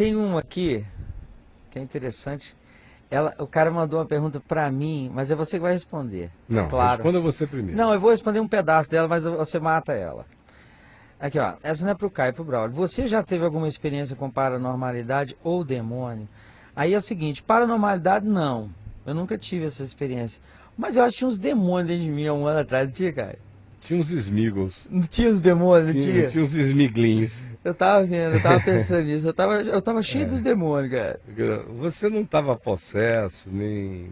Tem uma aqui que é interessante. O cara mandou uma pergunta pra mim, mas é você que vai responder. Não, claro. Responda você primeiro. Não, eu vou responder um pedaço dela, mas você mata ela. Aqui, ó. Essa não é pro Caio, é pro Braulio. Você já teve alguma experiência com paranormalidade ou demônio? Aí é o seguinte, paranormalidade não. Eu nunca tive essa experiência. Mas eu acho que tinha uns demônios dentro de mim há um ano atrás, não tinha, Caio? Tinha uns esmigos. Não tinha os demônios, não tinha? Tinha uns esmiglinhos. Eu tava vendo, eu tava pensando nisso. Eu tava cheio dos demônios, cara. Você não estava possesso,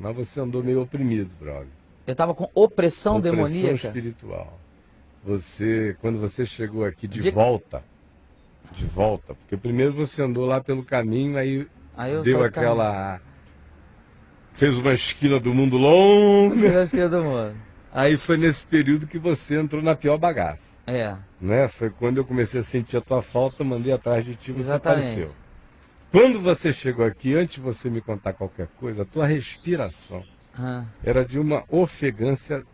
mas você andou meio oprimido, brother. Eu tava com opressão Opressão demoníaca. espiritual. Quando você chegou aqui de volta, porque primeiro você andou lá pelo caminho, aí eu deu saí aquela... Fez uma esquina do mundo longa. Fiz a esquerda do mundo. Aí foi nesse período que você entrou na pior bagaça. É. Né? Foi quando eu comecei a sentir a tua falta, mandei atrás de ti, você Exatamente. apareceu. Quando você chegou aqui, antes de você me contar qualquer coisa, a tua respiração era de uma ofegância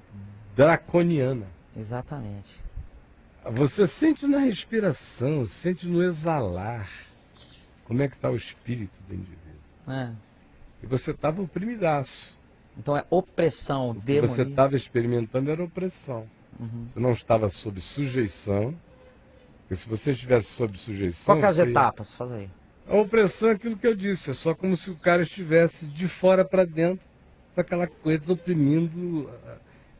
draconiana. Exatamente. Você sente na respiração, sente no exalar como é que está o espírito do indivíduo. E você estava oprimidaço. Então é opressão O que demoníaca. você estava experimentando era opressão. Você não estava sob sujeição. Porque se você estivesse sob sujeição... Qual que é as etapas? Faz aí. A opressão é aquilo que eu disse. É só como se o cara estivesse de fora para dentro, com aquela coisa oprimindo.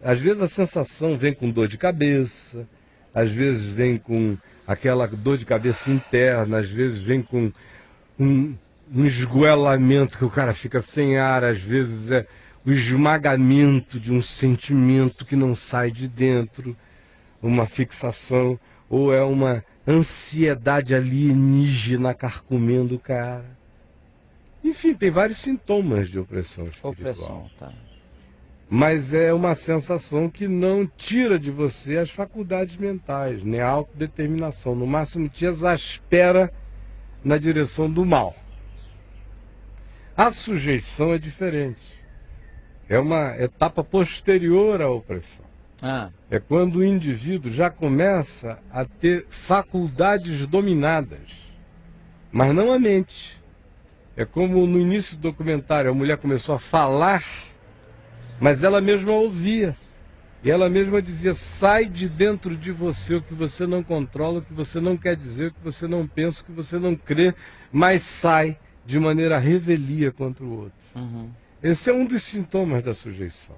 Às vezes a sensação vem com dor de cabeça, às vezes vem com aquela dor de cabeça interna, às vezes vem com um esgoelamento que o cara fica sem ar, às vezes é o esmagamento de um sentimento que não sai de dentro, uma fixação, ou é uma ansiedade alienígena carcomendo o cara. Enfim, tem vários sintomas de opressão espiritual. Opressão, tá. Mas é uma sensação que não tira de você as faculdades mentais, nem a autodeterminação. No máximo te exaspera na direção do mal. A sujeição é diferente. É uma etapa posterior à opressão. É quando o indivíduo já começa a ter faculdades dominadas, mas não a mente. É como no início do documentário, a mulher começou a falar, mas ela mesma ouvia. E ela mesma dizia, sai de dentro de você o que você não controla, o que você não quer dizer, o que você não pensa, o que você não crê, mas sai de maneira revelia contra o outro. Esse é um dos sintomas da sujeição.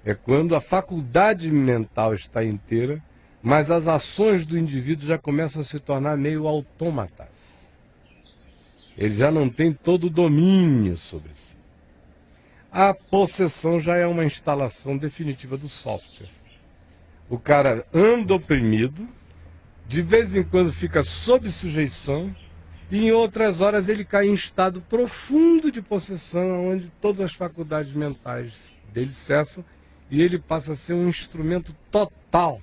É quando a faculdade mental está inteira, mas as ações do indivíduo já começam a se tornar meio autômatas. Ele já não tem todo o domínio sobre si. A possessão já é uma instalação definitiva do software. O cara anda oprimido, de vez em quando fica sob sujeição, e em outras horas ele cai em estado profundo de possessão, onde todas as faculdades mentais dele cessam, e ele passa a ser um instrumento total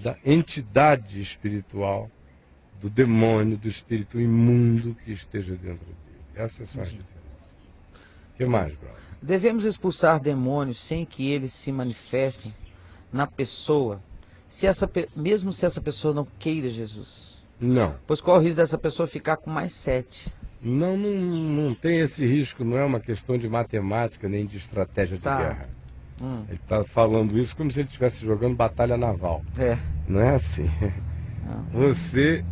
da entidade espiritual, do demônio, do espírito imundo que esteja dentro dele. Essas são as diferenças. O que mais, brother? Devemos expulsar demônios sem que eles se manifestem na pessoa, mesmo se essa pessoa não queira Jesus? Não. Pois qual o risco dessa pessoa ficar com mais 7? Não tem esse risco, não é uma questão de matemática nem de estratégia de guerra. Ele está falando isso como se ele estivesse jogando batalha naval. Não é assim. Você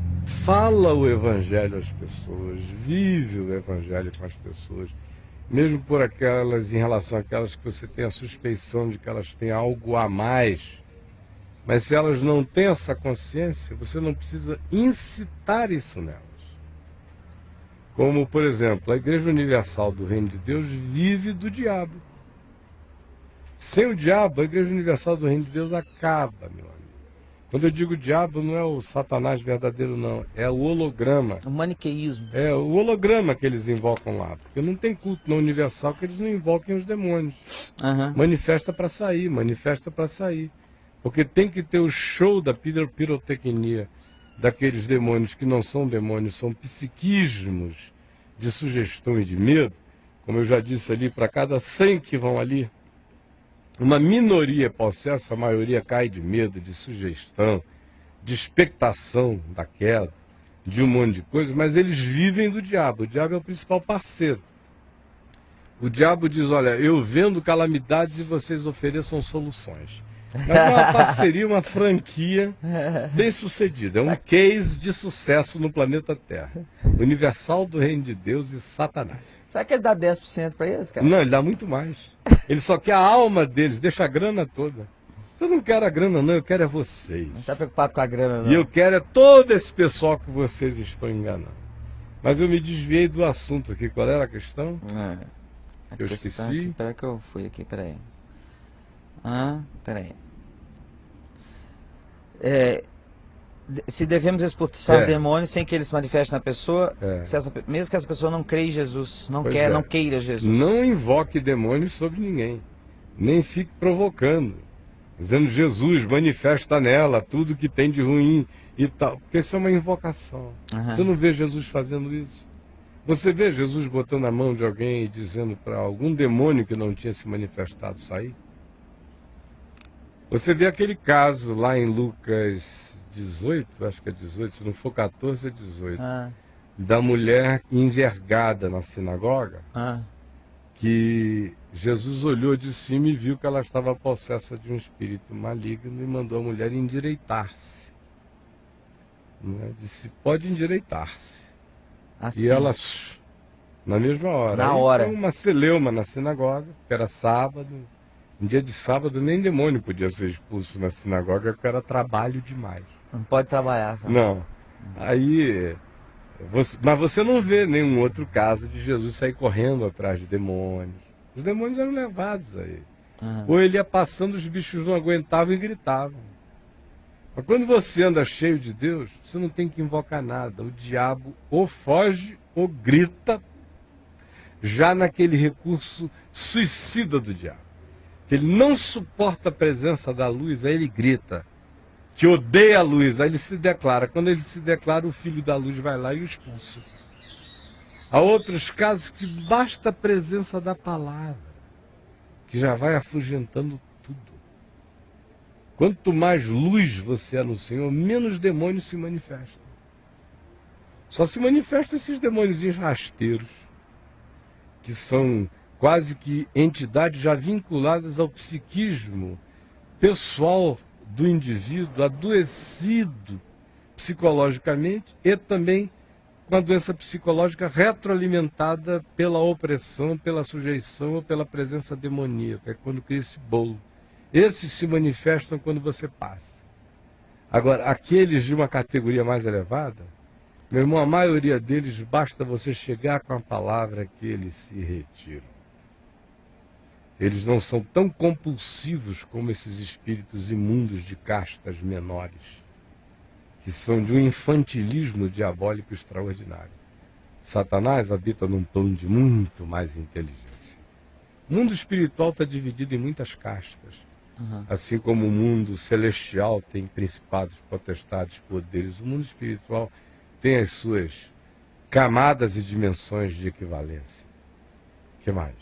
fala o evangelho às pessoas, vive o evangelho com as pessoas, mesmo por aquelas, em relação àquelas que você tem a suspeição de que elas têm algo a mais. Mas se elas não têm essa consciência, você não precisa incitar isso nelas. Como, por exemplo, a Igreja Universal do Reino de Deus vive do diabo. Sem o diabo, a Igreja Universal do Reino de Deus acaba, meu amigo. Quando eu digo diabo, não é o Satanás verdadeiro, não. É o holograma. O maniqueísmo. É o holograma que eles invocam lá. Porque não tem culto na Universal que eles não invoquem os demônios. Manifesta para sair, manifesta para sair. Porque tem que ter o show da pirotecnia daqueles demônios que não são demônios, são psiquismos de sugestão e de medo. Como eu já disse ali, para cada 100 que vão ali, uma minoria possessa, a maioria cai de medo, de sugestão, de expectação da queda. de um monte de coisa, mas eles vivem do diabo. O diabo é o principal parceiro. O diabo diz, olha, eu vendo calamidades e vocês ofereçam soluções. Mas é uma parceria, uma franquia bem sucedida. É um case de sucesso no planeta Terra. Universal do Reino de Deus e Satanás. Será que ele dá 10% para eles, cara? Não, ele dá muito mais. Ele só quer a alma deles, deixa a grana toda. Eu não quero a grana não, eu quero é vocês. Não está preocupado com a grana não. E eu quero é todo esse pessoal que vocês estão enganando. Mas eu me desviei do assunto aqui. Qual era a questão? Eu esqueci. Espera que eu fui aqui, peraí. Peraí. Se devemos expulsar demônios sem que eles se manifestem na pessoa, mesmo que essa pessoa não creia em Jesus, não queira Jesus. Não invoque demônios sobre ninguém, nem fique provocando, dizendo Jesus manifesta nela tudo que tem de ruim e tal, porque isso é uma invocação. Você não vê Jesus fazendo isso? Você vê Jesus botando a mão de alguém e dizendo para algum demônio que não tinha se manifestado sair? Você vê aquele caso lá em Lucas 18, acho que é 18, se não for 14, é 18, da mulher envergada na sinagoga, que Jesus olhou de cima e viu que ela estava possessa de um espírito maligno e mandou a mulher endireitar-se. Disse, pode endireitar-se. Assim. E ela, na mesma hora. Na hora. Foi uma celeuma na sinagoga, que era sábado. Um dia de sábado nem demônio podia ser expulso na sinagoga, porque era trabalho demais. Não pode trabalhar, sabe? Não. Aí, mas você não vê nenhum outro caso de Jesus sair correndo atrás de demônios. Os demônios eram levados aí. Ou ele ia passando, os bichos não aguentavam e gritavam. Mas quando você anda cheio de Deus, você não tem que invocar nada. O diabo ou foge ou grita, já naquele recurso suicida do diabo. Que ele não suporta a presença da luz, aí ele grita, que odeia a luz, aí ele se declara. Quando ele se declara, o filho da luz vai lá e o expulsa. Há outros casos que basta a presença da palavra, que já vai afugentando tudo. Quanto mais luz você é no Senhor, menos demônios se manifestam. Só se manifestam esses demônios rasteiros, que são quase que entidades já vinculadas ao psiquismo pessoal do indivíduo, adoecido psicologicamente e também com a doença psicológica retroalimentada pela opressão, pela sujeição ou pela presença demoníaca. É quando cria esse bolo. Esses se manifestam quando você passa. Agora, aqueles de uma categoria mais elevada, meu irmão, a maioria deles, basta você chegar com a palavra que eles se retiram. Eles não são tão compulsivos como esses espíritos imundos de castas menores, que são de um infantilismo diabólico extraordinário. Satanás habita num plano de muito mais inteligência. O mundo espiritual está dividido em muitas castas, assim como o mundo celestial tem principados, potestades, poderes. O mundo espiritual tem as suas camadas e dimensões de equivalência. O que mais?